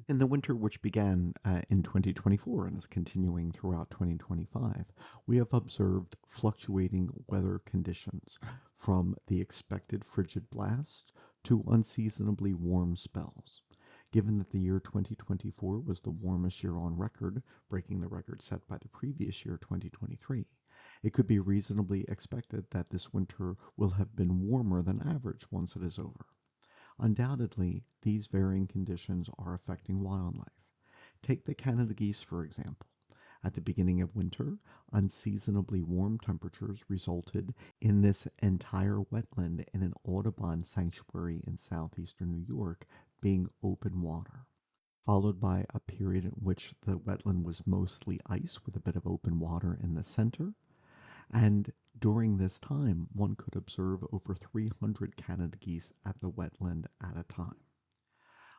In the winter, which began in 2024 and is continuing throughout 2025, we have observed fluctuating weather conditions from the expected frigid blast to unseasonably warm spells. Given that the year 2024 was the warmest year on record, breaking the record set by the previous year, 2023, it could be reasonably expected that this winter will have been warmer than average once it is over. Undoubtedly, these varying conditions are affecting wildlife. Take the Canada geese, for example. At the beginning of winter, unseasonably warm temperatures resulted in this entire wetland in an Audubon sanctuary in southeastern New York being open water, followed by a period in which the wetland was mostly ice with a bit of open water in the center, and during this time, one could observe over 300 Canada geese at the wetland at a time.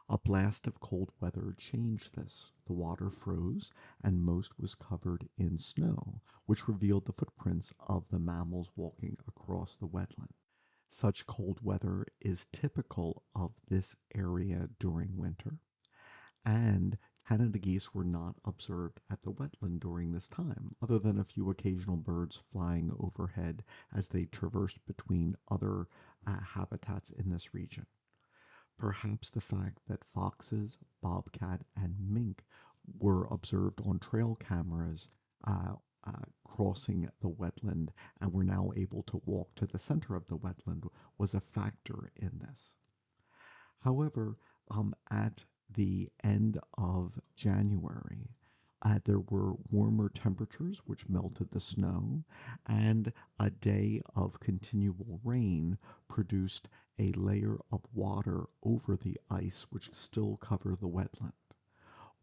A blast of cold weather changed this. The water froze, and most was covered in snow, which revealed the footprints of the mammals walking across the wetland. Such cold weather is typical of this area during winter, and Canada geese were not observed at the wetland during this time, other than a few occasional birds flying overhead as they traversed between other habitats in this region. Perhaps the fact that foxes, bobcat, and mink were observed on trail cameras crossing the wetland and were now able to walk to the center of the wetland was a factor in this. However, at the end of January, there were warmer temperatures which melted the snow, and a day of continual rain produced a layer of water over the ice which still covered the wetland.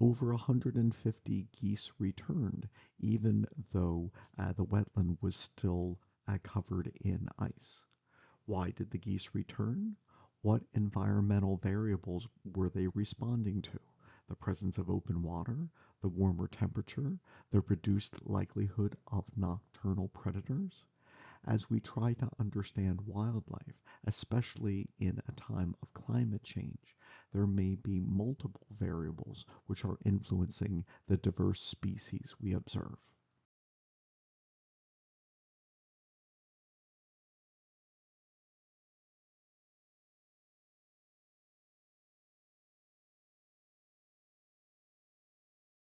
Over 150 geese returned, even though the wetland was still covered in ice. Why did the geese return? What environmental variables were they responding to? The presence of open water, the warmer temperature, the reduced likelihood of nocturnal predators? As we try to understand wildlife, especially in a time of climate change, there may be multiple variables which are influencing the diverse species we observe.